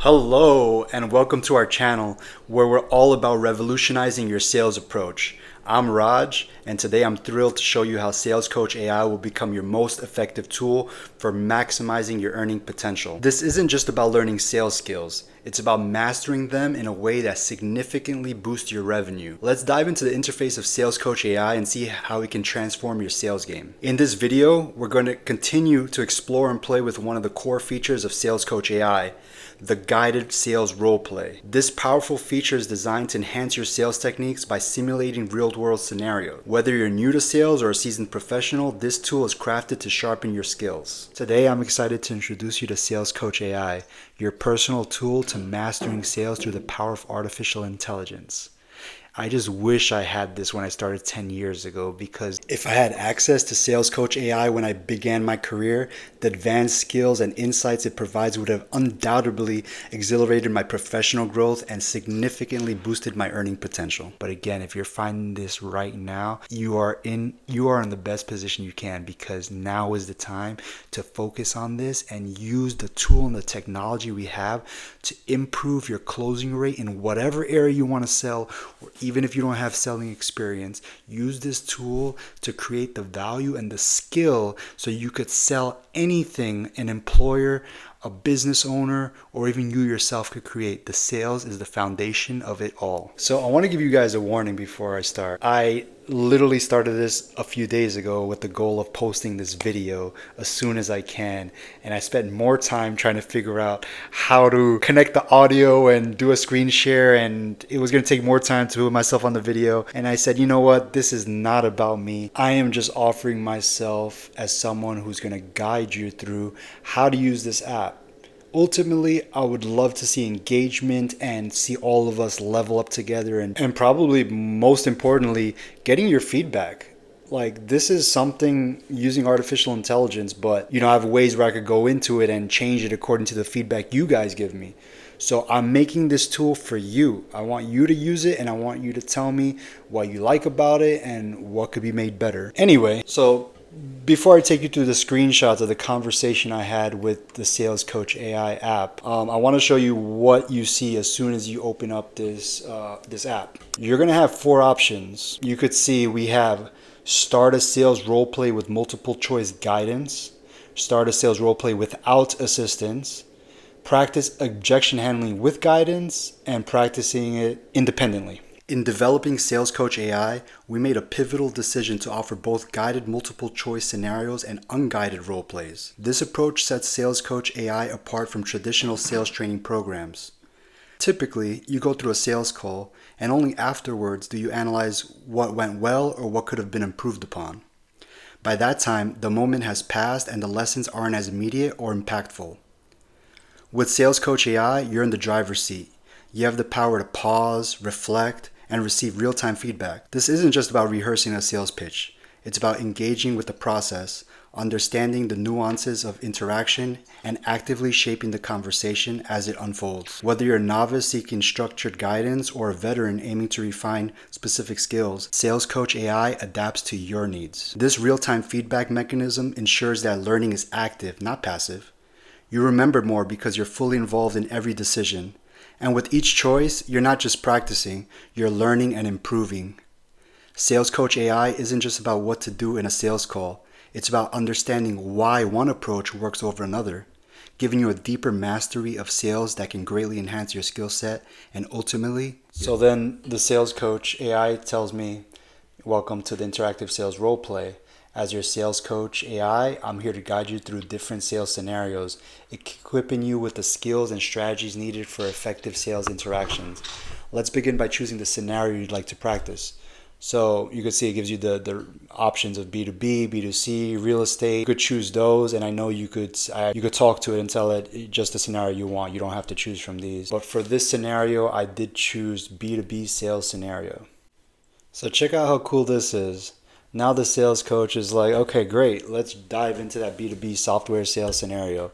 Hello and welcome to our channel where we're all about revolutionizing your sales approach. I'm Raj and today I'm thrilled to show you how Sales Coach AI will become your most effective tool for maximizing your earning potential. This isn't just about learning sales skills, it's about mastering them in a way that significantly boosts your revenue. Let's dive into the interface of Sales Coach AI and see how it can transform your sales game. In this video, we're going to continue to explore and play with one of the core features of Sales Coach AI, the guided sales roleplay. This powerful feature is designed to enhance your sales techniques by simulating real-world scenarios. Whether you're new to sales or a seasoned professional, this tool is crafted to sharpen your skills. Today, I'm excited to introduce you to Sales Coach AI, your personal tool to mastering sales through the power of artificial intelligence. I just wish I had this when I started 10 years ago, because if I had access to Sales Coach AI when I began my career, the advanced skills and insights it provides would have undoubtedly accelerated my professional growth and significantly boosted my earning potential. But again, if you're finding this right now, you are in the best position you can, because now is the time to focus on this and use the tool and the technology we have to improve your closing rate in whatever area you want to sell, or even if you don't have selling experience. Use this tool to create the value and the skill so you could sell anything an employer, a business owner, or even you yourself could create. The sales is the foundation of it all. So I want to give you guys a warning before I start. I literally started this a few days ago with the goal of posting this video as soon as I can, and I spent more time trying to figure out how to connect the audio and do a screen share, and it was going to take more time to put myself on the video. And I said, you know what, this is not about me. I am just offering myself as someone who's going to guide you through how to use this app. Ultimately, I would love to see engagement and see all of us level up together, and probably most importantly, getting your feedback. Like, this is something using artificial intelligence, but I have ways where I could go into it and change it according to the feedback you guys give me. So I'm making this tool for you. I want you to use it, and I want you to tell me what you like about it and what could be made better. Anyway, so before I take you through the screenshots of the conversation I had with the Sales Coach AI app, I want to show you what you see as soon as you open up this app. You're going to have four options. You could see we have start a sales roleplay with multiple choice guidance, start a sales roleplay without assistance, practice objection handling with guidance, and practicing it independently. In developing Sales Coach AI, we made a pivotal decision to offer both guided multiple choice scenarios and unguided role plays. This approach sets Sales Coach AI apart from traditional sales training programs. Typically, you go through a sales call, and only afterwards do you analyze what went well or what could have been improved upon. By that time, the moment has passed and the lessons aren't as immediate or impactful. With Sales Coach AI, you're in the driver's seat. You have the power to pause, reflect, and receive real-time feedback. This isn't just about rehearsing a sales pitch. It's about engaging with the process, understanding the nuances of interaction, and actively shaping the conversation as it unfolds. Whether you're a novice seeking structured guidance or a veteran aiming to refine specific skills, Sales Coach AI adapts to your needs. This real-time feedback mechanism ensures that learning is active, not passive. You remember more because you're fully involved in every decision. And with each choice, you're not just practicing, you're learning and improving. Sales Coach AI isn't just about what to do in a sales call. It's about understanding why one approach works over another, giving you a deeper mastery of sales that can greatly enhance your skill set and ultimately. So then the Sales Coach AI tells me, welcome to the interactive sales role play. As your Sales Coach AI, I'm here to guide you through different sales scenarios, equipping you with the skills and strategies needed for effective sales interactions. Let's begin by choosing the scenario you'd like to practice. So you can see it gives you the options of B2B, B2C, real estate. You could choose those, and I know you could talk to it and tell it just the scenario you want. You don't have to choose from these. But for this scenario, I did choose B2B sales scenario. So check out how cool this is. Now the sales coach is like, okay, great, let's dive into that B2B software sales scenario.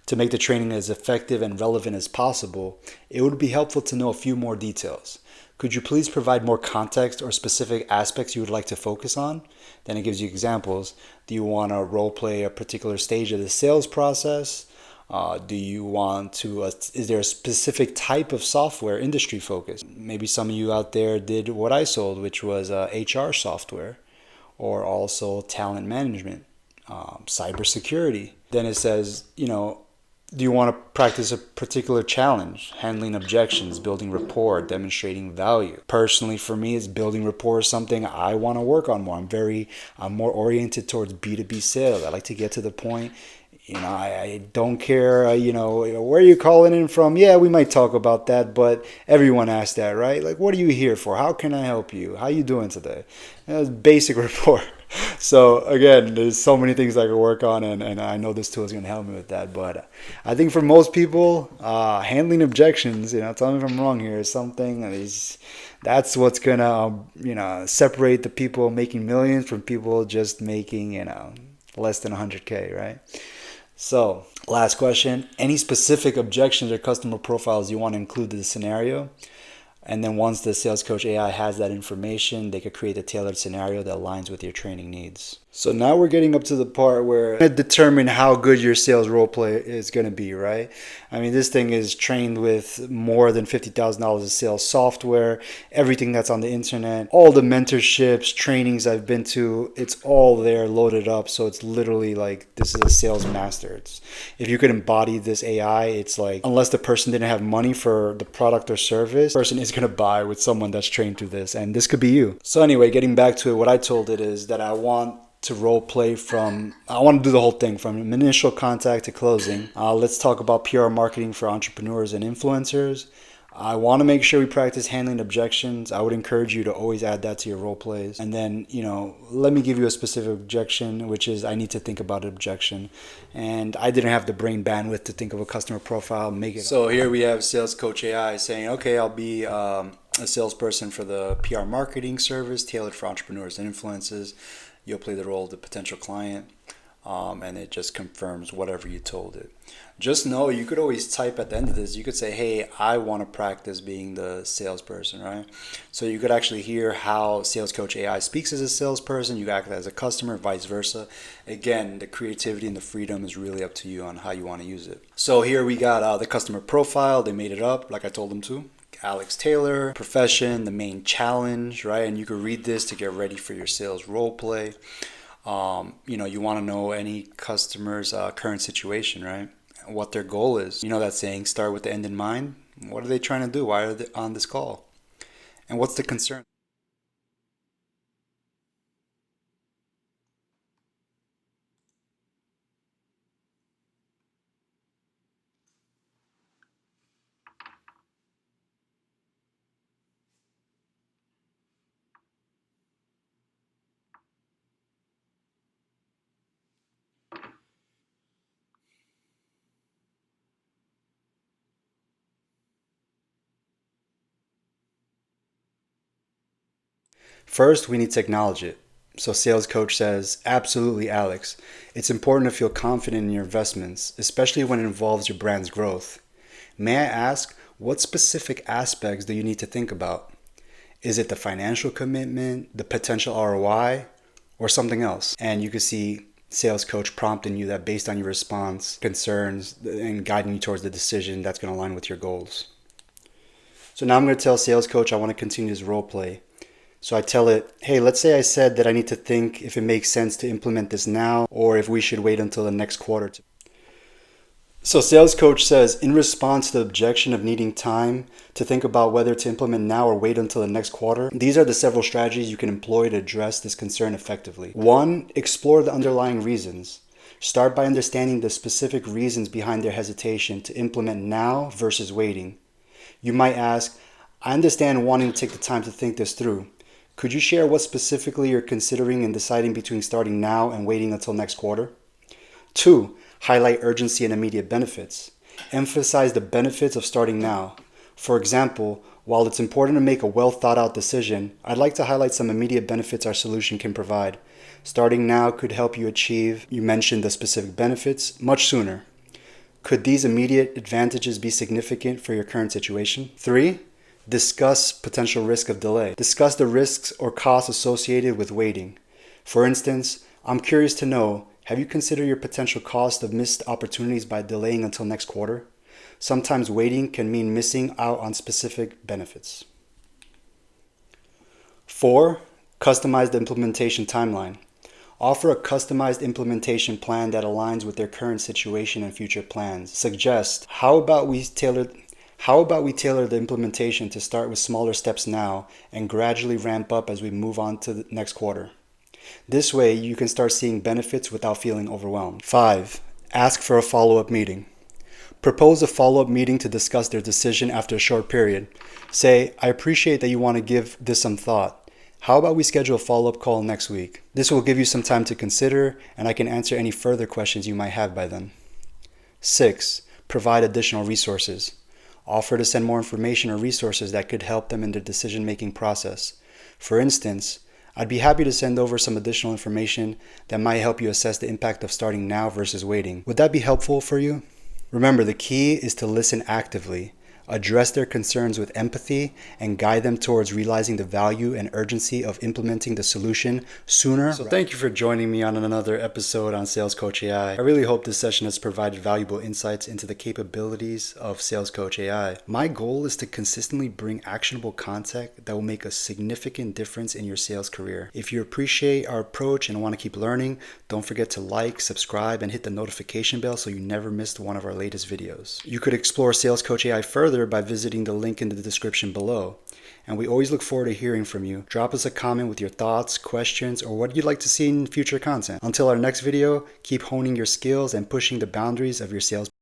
To make the training as effective and relevant as possible, it would be helpful to know a few more details. Could you please provide more context or specific aspects you would like to focus on? Then it gives you examples. Do you want to role play a particular stage of the sales process? Do you want to, is there a specific type of software industry focus? Maybe some of you out there did what I sold, which was HR software, or also talent management, cybersecurity. Then it says, do you want to practice a particular challenge, handling objections, building rapport, demonstrating value? Personally, for me, is building rapport is something I want to work on more. I'm more oriented towards B2B sales. I like to get to the point. I don't care, where you calling in from? Yeah, we might talk about that, but everyone asks that, right? Like, what are you here for? How can I help you? How you doing today? That's basic rapport. So again, there's so many things I can work on, and I know this tool is going to help me with that. But I think for most people, handling objections, tell me if I'm wrong here, is something that's what's going to, separate the people making millions from people just making, less than 100K, right? So, last question. Any specific objections or customer profiles you want to include in the scenario? And then once the Sales Coach AI has that information, they could create a tailored scenario that aligns with your training needs. So now we're getting up to the part where you're going to determine how good your sales role play is going to be, right? I mean, this thing is trained with more than $50,000 of sales software, everything that's on the internet, all the mentorships, trainings I've been to, it's all there loaded up. So it's literally like, this is a sales master. If you could embody this AI, it's like, unless the person didn't have money for the product or service, the person is going to buy with someone that's trained through this. And this could be you. So anyway, getting back to it, what I told it is that I want to role play I want to do the whole thing from initial contact to closing. Let's talk about PR marketing for entrepreneurs and influencers. I want to make sure we practice handling objections. I would encourage you to always add that to your role plays. And then, let me give you a specific objection, which is I need to think about an objection. And I didn't have the brain bandwidth to think of a customer profile, make it. So here we have Sales Coach AI saying, okay, I'll be a salesperson for the PR marketing service tailored for entrepreneurs and influencers. You'll play the role of the potential client, and it just confirms whatever you told it. Just know you could always type at the end of this, you could say, hey, I want to practice being the salesperson, right? So you could actually hear how Sales Coach AI speaks as a salesperson. You act as a customer, vice versa. Again, the creativity and the freedom is really up to you on how you want to use it. So here we got the customer profile. They made it up like I told them to. Alex Taylor, profession, the main challenge, right? And you can read this to get ready for your sales role play. You want to know any customer's current situation, right? What their goal is. That saying, start with the end in mind. What are they trying to do? Why are they on this call? And what's the concern? First, we need to acknowledge it. So Sales Coach says, absolutely, Alex. It's important to feel confident in your investments, especially when it involves your brand's growth. May I ask, what specific aspects do you need to think about? Is it the financial commitment, the potential ROI, or something else? And you can see Sales Coach prompting you that based on your response, concerns, and guiding you towards the decision that's going to align with your goals. So now I'm going to tell Sales Coach I want to continue this role play. So I tell it, hey, let's say I said that I need to think if it makes sense to implement this now or if we should wait until the next quarter. So Sales Coach says, in response to the objection of needing time to think about whether to implement now or wait until the next quarter, these are the several strategies you can employ to address this concern effectively. 1, explore the underlying reasons. Start by understanding the specific reasons behind their hesitation to implement now versus waiting. You might ask, I understand wanting to take the time to think this through. Could you share what specifically you're considering in deciding between starting now and waiting until next quarter? 2, highlight urgency and immediate benefits. Emphasize the benefits of starting now. For example, while it's important to make a well thought out decision, I'd like to highlight some immediate benefits our solution can provide. Starting now could help you achieve, you mentioned the specific benefits, much sooner. Could these immediate advantages be significant for your current situation? 3, discuss potential risk of delay. Discuss the risks or costs associated with waiting. For instance, I'm curious to know, Have you considered your potential cost of missed opportunities by delaying until next quarter? Sometimes waiting can mean missing out on specific benefits. 4. Customized implementation timeline. Offer a customized implementation plan that aligns with their current situation and future plans. Suggest, how about we tailor the implementation to start with smaller steps now and gradually ramp up as we move on to the next quarter. This way, you can start seeing benefits without feeling overwhelmed. 5. Ask for a follow-up meeting. Propose a follow-up meeting to discuss their decision after a short period. Say, I appreciate that you want to give this some thought. How about we schedule a follow-up call next week? This will give you some time to consider, and I can answer any further questions you might have by then. 6. Provide additional resources. Offer to send more information or resources that could help them in their decision-making process. For instance, I'd be happy to send over some additional information that might help you assess the impact of starting now versus waiting. Would that be helpful for you? Remember, the key is to listen actively, address their concerns with empathy, and guide them towards realizing the value and urgency of implementing the solution sooner. So thank you for joining me on another episode on Sales Coach AI. I really hope this session has provided valuable insights into the capabilities of Sales Coach AI. My goal is to consistently bring actionable content that will make a significant difference in your sales career. If you appreciate our approach and want to keep learning, don't forget to like, subscribe, and hit the notification bell so you never miss one of our latest videos. You could explore Sales Coach AI further by visiting the link in the description below. And we always look forward to hearing from you. Drop us a comment with your thoughts, questions, or what you'd like to see in future content. Until our next video, keep honing your skills and pushing the boundaries of your sales